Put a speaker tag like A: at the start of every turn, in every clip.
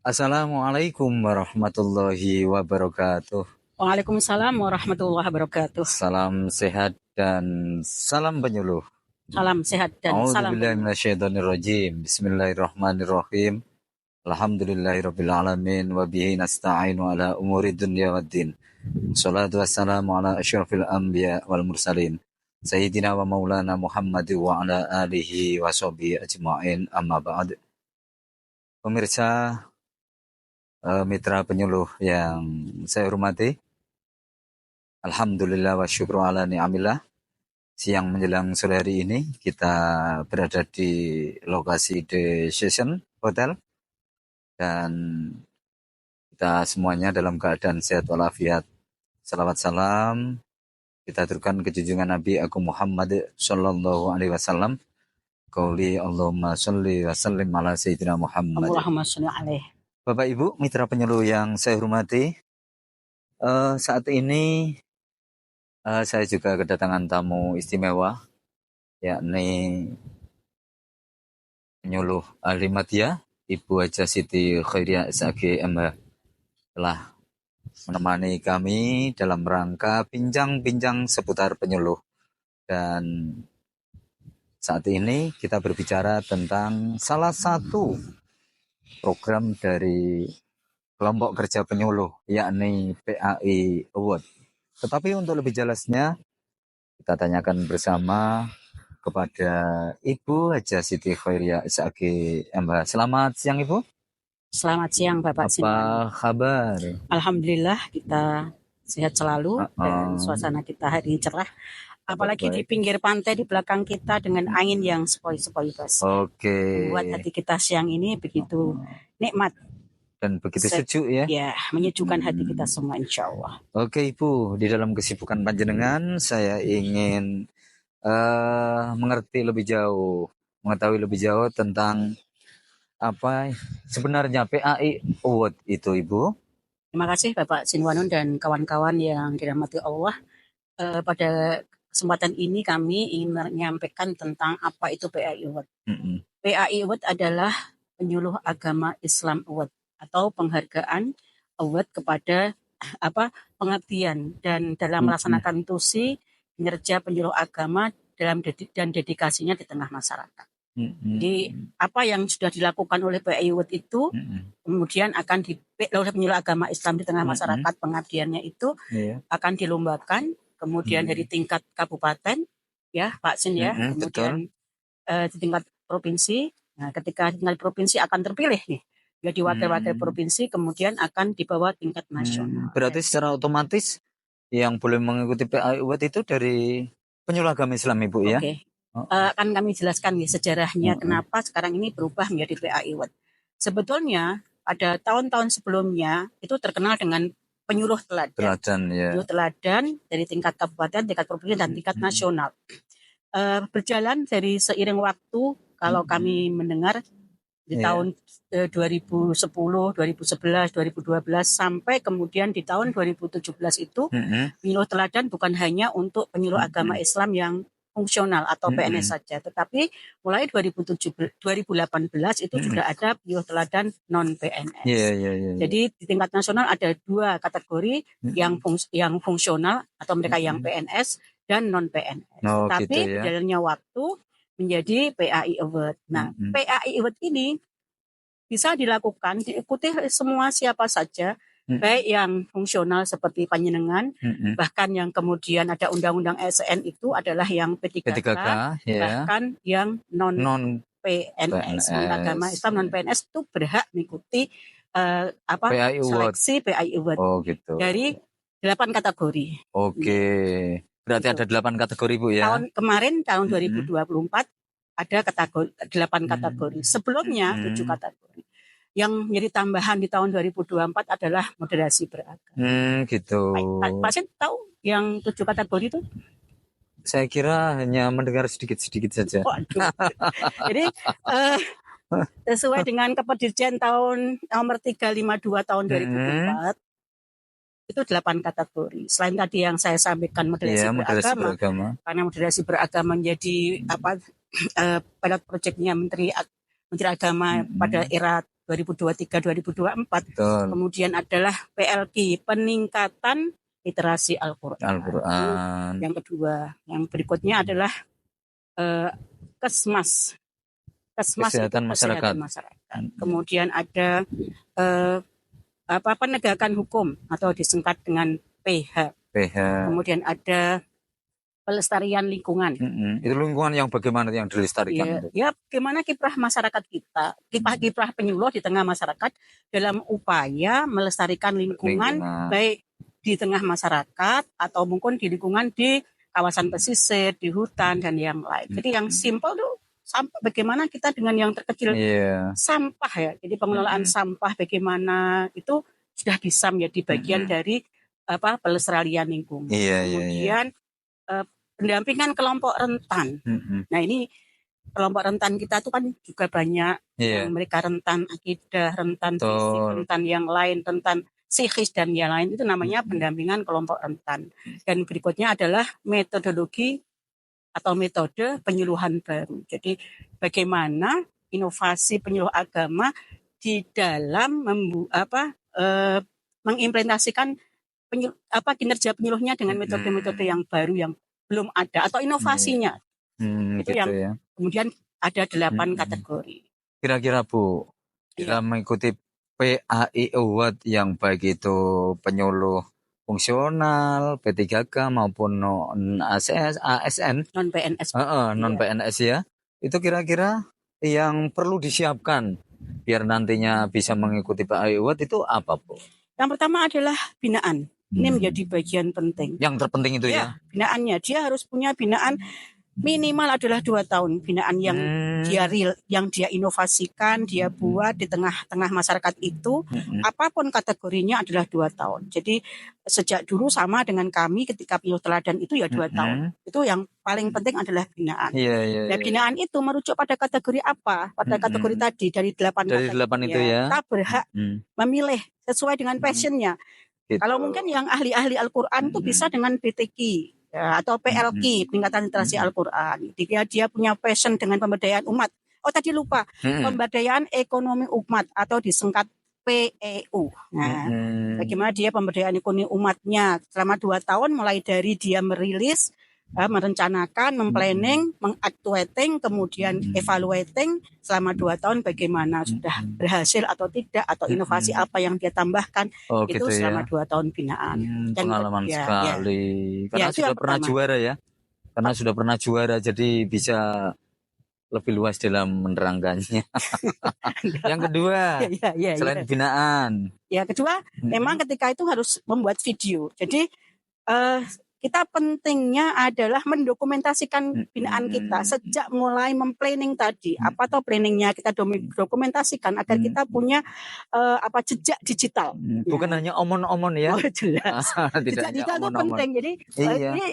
A: Assalamualaikum warahmatullahi wabarakatuh.
B: Waalaikumsalam warahmatullahi wabarakatuh.
A: Salam sehat dan salam penyuluh.
B: Salam sehat dan salam
A: A'udzubillahi
B: penyuluh.
A: minasyaitonirrajim. Bismillahirrahmanirrahim. Alhamdulillahirabbil alamin wa bihi nasta'inu ala umuri dunya waddin. Shalatu wassalamu ala asyrafil anbiya wal mursalin. Sayyidina wa maulana Muhammad wa ala alihi wa sahbihi ajma'in, amma ba'd. Pemirsa, mitra penyuluh yang saya hormati, alhamdulillah wa syukru ala ni'amillah. Siang menjelang sore hari ini kita berada di lokasi The Session Hotel dan kita semuanya dalam keadaan sehat walafiat. Salawat salam kita aturkan ke junjungan Nabi Agung Muhammad sallallahu alaihi wasallam. Qauli Allahumma sholli wa sallim ala sayyidina Muhammad.
B: Allahumma sholli alaihi.
A: Bapak Ibu mitra penyuluh yang saya hormati, saat ini saya juga kedatangan tamu istimewa, yakni penyuluh ahli madya Ibu Haja Siti Khairiah SAG MH telah menemani kami dalam rangka bincang-bincang seputar penyuluh. Dan saat ini kita berbicara tentang salah satu program dari kelompok kerja penyuluh, yakni PAI Award. Tetapi untuk lebih jelasnya, kita tanyakan bersama kepada Ibu Haja Siti Khairiah SAG MH. Selamat siang Ibu.
B: Selamat siang Bapak
A: Apa kabar?
B: Alhamdulillah kita sehat selalu dan suasana kita hari ini cerah. Apalagi di pinggir pantai di belakang kita dengan angin yang sepoi-sepoi Bos.
A: Oke.
B: Membuat hati kita siang ini begitu nikmat
A: dan begitu sejuk ya.
B: Ya, menyejukkan hati kita semua insya Allah.
A: Oke Ibu, di dalam kesibukan panjenengan saya ingin mengetahui lebih jauh tentang apa sebenarnya PAI Award itu Ibu.
B: Terima kasih Bapak Sinwanun dan kawan-kawan yang dirahmati Allah. Pada kesempatan ini kami ingin menyampaikan tentang apa itu PAI Award. PAI Award adalah Penyuluh Agama Islam Award atau penghargaan award kepada pengabdian dan dalam melaksanakan tusi kinerja penyuluh agama dan dedikasinya di tengah masyarakat. Jadi apa yang sudah dilakukan oleh PAI Award itu kemudian akan oleh penyuluh agama Islam di tengah masyarakat, pengabdiannya itu akan dilombakan kemudian dari tingkat kabupaten ya Pak Sin ya, kemudian di tingkat provinsi. Nah, ketika di tingkat provinsi akan terpilih nih jadi wakil-wakil provinsi, kemudian akan dibawa tingkat nasional.
A: Berarti secara otomatis yang boleh mengikuti PAI Award itu dari penyuluh agama Islam Ibu ya?
B: Oke. Akan kami jelaskan nih sejarahnya kenapa sekarang ini berubah menjadi PAI Award. Sebetulnya pada tahun-tahun sebelumnya itu terkenal dengan penyuluh teladan.
A: Ya.
B: Penyuluh teladan dari tingkat kabupaten, tingkat provinsi, dan tingkat nasional. Berjalan dari seiring waktu, kalau kami mendengar di tahun 2010, 2011, 2012 sampai kemudian di tahun 2017 itu penyuluh teladan bukan hanya untuk penyuluh agama Islam yang fungsional atau PNS saja, tetapi mulai 2018 itu sudah ada penyuluh teladan non PNS. Jadi di tingkat nasional ada dua kategori yang fungsional atau mereka yang PNS dan non PNS. Tapi
A: gitu ya.
B: Berjalannya waktu menjadi PAI Award. Nah, PAI Award ini bisa diikuti semua siapa saja, baik yang fungsional seperti panjenengan, bahkan yang kemudian ada undang-undang ASN itu adalah yang P3K, bahkan yang non PNS, agama Islam non PNS itu berhak mengikuti seleksi PAI Award dari 8 kategori.
A: Oke. Berarti ada 8 kategori Bu ya?
B: Tahun 2024 ada 8 kategori. Sebelumnya 7 kategori. Yang menjadi tambahan di tahun 2024 adalah moderasi beragama.
A: Gitu.
B: Pak Sen tahu yang 7 kategori itu?
A: Saya kira hanya mendengar sedikit-sedikit saja.
B: Jadi sesuai dengan Kepedirian tahun nomor 352 tahun 2004 itu 8 kategori. Selain tadi yang saya sampaikan moderasi beragama, karena moderasi beragama menjadi pilot projectnya Menteri Agama pada era 2023-2024.
A: Betul.
B: Kemudian adalah PLQ, peningkatan literasi Al-Quran. Yang kedua, yang berikutnya adalah Kesmas.
A: Kesehatan masyarakat.
B: Kemudian ada penegakan hukum atau disingkat dengan PH. Kemudian ada pelestarian lingkungan.
A: Itu lingkungan yang bagaimana yang dilestarikan?
B: Ya, bagaimana kiprah masyarakat kita, kiprah penyuluh di tengah masyarakat dalam upaya melestarikan lingkungan. Baik di tengah masyarakat atau mungkin di lingkungan di kawasan pesisir, di hutan dan yang lain. Jadi yang simpel tuh sampah, bagaimana kita dengan yang terkecil sampah ya. Jadi pengelolaan sampah bagaimana itu sudah bisa menjadi bagian dari pelestarian lingkungan. Kemudian pendampingan kelompok rentan. Nah ini kelompok rentan kita tuh kan juga banyak yang mereka rentan akidah, rentan fisik, rentan yang lain, rentan psikis dan yang lain, itu namanya pendampingan kelompok rentan. Dan berikutnya adalah metodologi atau metode penyuluhan baru. Jadi bagaimana inovasi penyuluh agama di dalam mengimplementasikan kinerja penyuluhnya dengan metode-metode yang baru yang belum ada atau inovasinya. Itu gitu yang kemudian ada 8 kategori.
A: Kira-kira Bu, dalam mengikuti PAI Award yang baik itu penyuluh fungsional, P3K maupun ASN,
B: non-PNS.
A: Non-PNS ya. Itu kira-kira yang perlu disiapkan biar nantinya bisa mengikuti PAI Award itu apa, Bu?
B: Yang pertama adalah binaan. Ini menjadi bagian penting.
A: Yang terpenting itu ya?
B: Binaannya. Dia harus punya binaan minimal adalah 2 tahun. Binaan yang dia real, yang dia inovasikan, dia buat di tengah-tengah masyarakat itu. Apapun kategorinya adalah 2 tahun. Jadi sejak dulu sama dengan kami ketika penyuluh teladan itu ya 2 tahun. Itu yang paling penting adalah binaan. Nah, binaan itu merujuk pada kategori apa? Pada kategori tadi dari 8
A: dari 8 itu ya.
B: Kita berhak memilih sesuai dengan passionnya. Gitu. Kalau mungkin yang ahli-ahli Al-Quran itu bisa dengan PTQ ya, atau PLQ, peningkatan literasi Al-Quran. Dia punya passion dengan pemberdayaan umat. Oh tadi lupa, pemberdayaan ekonomi umat atau disingkat PEU. Nah, bagaimana dia pemberdayaan ekonomi umatnya selama 2 tahun mulai dari dia merilis, merencanakan, memplanning, mengactuating, kemudian evaluating selama 2 tahun bagaimana sudah berhasil atau tidak, atau inovasi apa yang dia tambahkan itu gitu selama 2 tahun binaan.
A: Dan pengalaman sekali. Karena sudah pernah juara ya. Karena sudah pernah juara jadi bisa lebih luas dalam menerangkannya. Yang kedua, selain binaan.
B: Ya kedua, memang ketika itu harus membuat video. Jadi kita pentingnya adalah mendokumentasikan binaan kita sejak mulai memplanning tadi. Apa toh planningnya kita dokumentasikan agar kita punya jejak digital.
A: Bukan hanya omon-omon ya.
B: Oh, jelas. Jejak digital itu penting. Jadi ini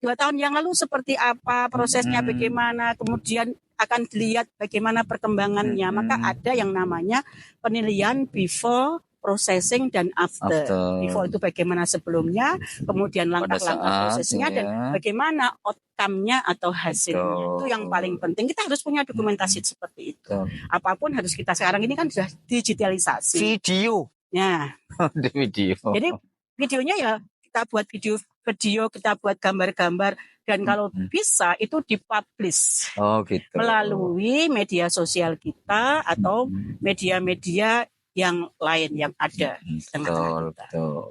B: 2 tahun yang lalu seperti apa prosesnya, bagaimana, kemudian akan dilihat bagaimana perkembangannya. Maka ada yang namanya penilaian before, processing dan after. Before itu bagaimana sebelumnya, kemudian langkah-langkah prosesnya dan bagaimana outcome-nya atau hasilnya. Itu yang paling penting. Kita harus punya dokumentasi seperti itu. Apapun harus kita, sekarang ini kan sudah digitalisasi.
A: Video.
B: Ya.
A: Video.
B: Jadi videonya ya kita buat video, kita buat gambar-gambar, dan kalau bisa itu dipublish
A: gitu.
B: Melalui media sosial kita atau media-media yang lain yang ada.
A: Betul.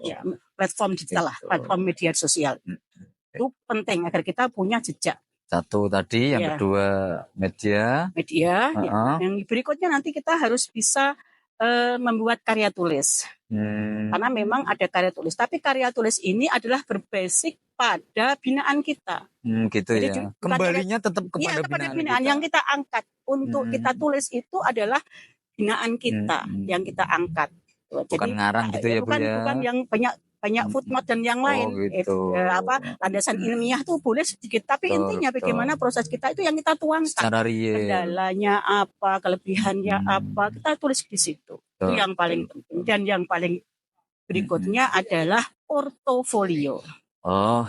B: Ya, platform digital lah, platform media sosial. Itu penting agar kita punya jejak.
A: Satu tadi, yang kedua media.
B: Yang berikutnya nanti kita harus bisa membuat karya tulis. Karena memang ada karya tulis, tapi karya tulis ini adalah berbasis pada binaan kita.
A: Gitu. Jadi, ya. Kembalinya tetap kepada binaan
B: yang kita angkat untuk kita tulis itu adalah binaan kita yang kita angkat.
A: Bukan jadi, ngarang gitu ya, Bu ya.
B: Bukan yang banyak footnote dan yang lain.
A: Gitu.
B: Landasan ilmiah tuh boleh sedikit, tapi intinya bagaimana proses kita itu yang kita tuangkan.
A: Secara real.
B: Kendalanya apa, kelebihannya apa, kita tulis di situ. Itu yang paling penting. Dan yang paling berikutnya adalah portofolio.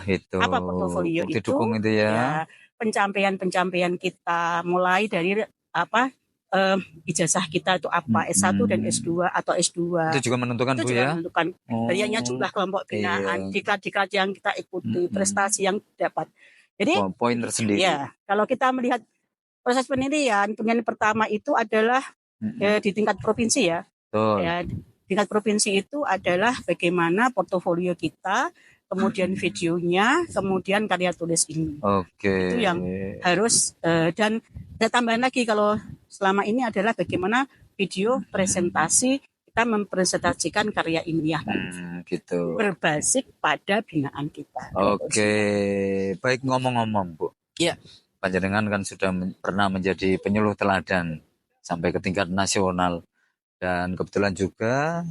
A: Itu.
B: Apa portofolio itu?
A: Didukung itu ya.
B: Pencapaian-pencapaian kita mulai dari ijazah kita itu apa, S1 dan S2 atau S2.
A: Itu juga menentukan,
B: itu
A: Bu,
B: juga
A: ya?
B: menentukan banyaknya jumlah kelompok binaan, diklat-diklat yang kita ikuti, prestasi yang dapat. Jadi
A: poin tersendiri.
B: Ya, kalau kita melihat proses penilaian pertama itu adalah di tingkat provinsi ya. Ya, tingkat provinsi itu adalah bagaimana portofolio kita, kemudian videonya, kemudian karya tulis ini. Itu yang harus dan ada tambahan lagi kalau selama ini adalah bagaimana video presentasi kita mempresentasikan karya ilmiah
A: gitu.
B: berbasis pada binaan kita.
A: Baik, ngomong-ngomong, Bu.
B: Ya.
A: Panjenengan kan sudah pernah menjadi penyuluh teladan sampai ke tingkat nasional dan kebetulan juga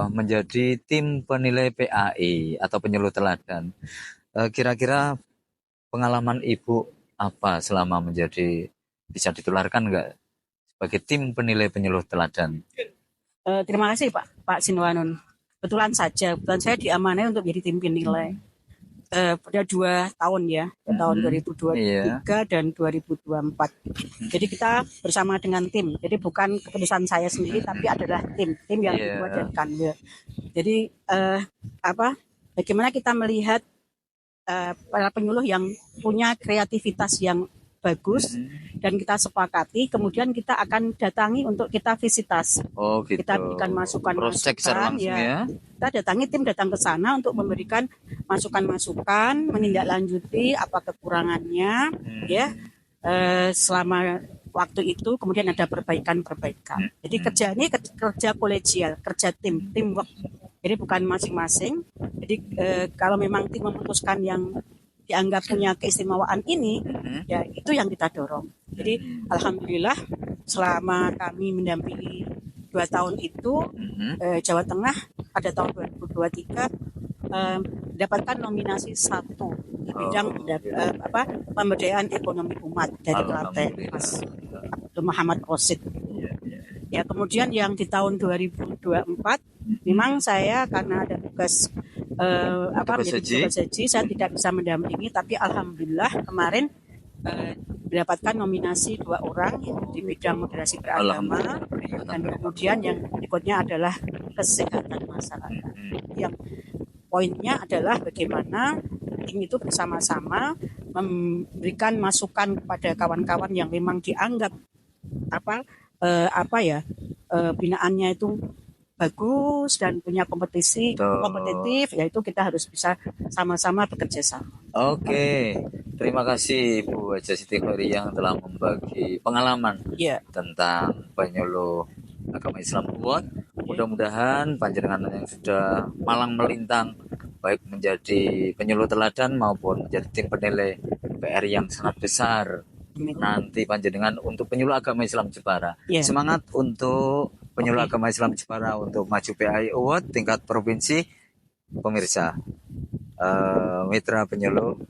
A: menjadi tim penilai PAI atau penyuluh teladan. Kira-kira pengalaman Ibu apa selama menjadi, bisa ditularkan nggak sebagai tim penilai penyuluh teladan?
B: Terima kasih Pak Sinwanun. Kebetulan saya diamanai untuk menjadi tim penilai pada 2 tahun ya, tahun 2023 dan 2024. Jadi kita bersama dengan tim. Jadi bukan keputusan saya sendiri, tapi adalah tim yang dibuat dari Kanwil. Jadi bagaimana kita melihat para penyuluh yang punya kreativitas yang bagus dan kita sepakati, kemudian kita akan datangi untuk kita visitas.
A: Gitu.
B: Kita berikan masukan-masukan ya. Kita datang ke sana untuk memberikan masukan-masukan, menindaklanjuti apa kekurangannya ya. Selama waktu itu kemudian ada perbaikan. Jadi kerja ini kerja kolegial, kerja teamwork. Jadi bukan masing-masing. Jadi kalau memang tim memutuskan yang dianggap punya keistimewaan ini, ya itu yang kita dorong. Jadi alhamdulillah selama kami mendampingi 2 tahun itu, Jawa Tengah pada tahun 2023 mendapatkan nominasi 1 di bidang pemberdayaan ekonomi umat dari Klaten, Mas Muhammad Rosid. Ya, kemudian yang di tahun 2024 memang saya karena ada tugas tugas haji, saya tidak bisa mendampingi, tapi alhamdulillah kemarin mendapatkan nominasi 2 orang di bidang moderasi beragama, dan kemudian yang berikutnya adalah kesehatan masyarakat. Yang poinnya adalah bagaimana tim itu bersama-sama memberikan masukan kepada kawan-kawan yang memang dianggap binaannya itu bagus dan punya kompetitif, yaitu kita harus bisa sama-sama bekerja sama.
A: Terima kasih Bu Haja Siti Khoiriyah yang telah membagi pengalaman tentang penyuluh agama Islam Award. Mudah-mudahan panjenengan yang sudah malang melintang baik menjadi penyuluh teladan maupun menjadi tim penilai PR yang sangat besar nanti panjenengan untuk penyuluh agama Islam Jepara. Semangat untuk penyuluh agama Islam Jepara untuk maju PAI Award tingkat provinsi. Pemirsa, mitra penyuluh,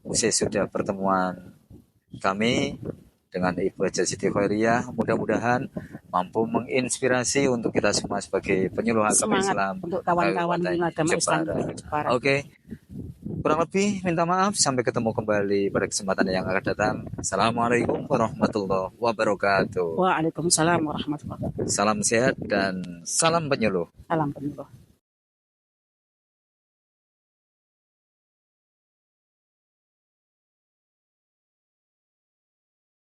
A: usai sudah pertemuan kami dengan Ibu Haja Siti Khoiriyah, mudah-mudahan mampu menginspirasi untuk kita semua sebagai penyuluh agama Islam
B: untuk kawan-kawan agama Islam Jepara.
A: Kurang lebih minta maaf, sampai ketemu kembali pada kesempatan yang akan datang. Assalamualaikum warahmatullahi wabarakatuh.
B: Waalaikumsalam warahmatullahi wabarakatuh.
A: Salam sehat dan salam penyuluh.
B: Salam penyuluh.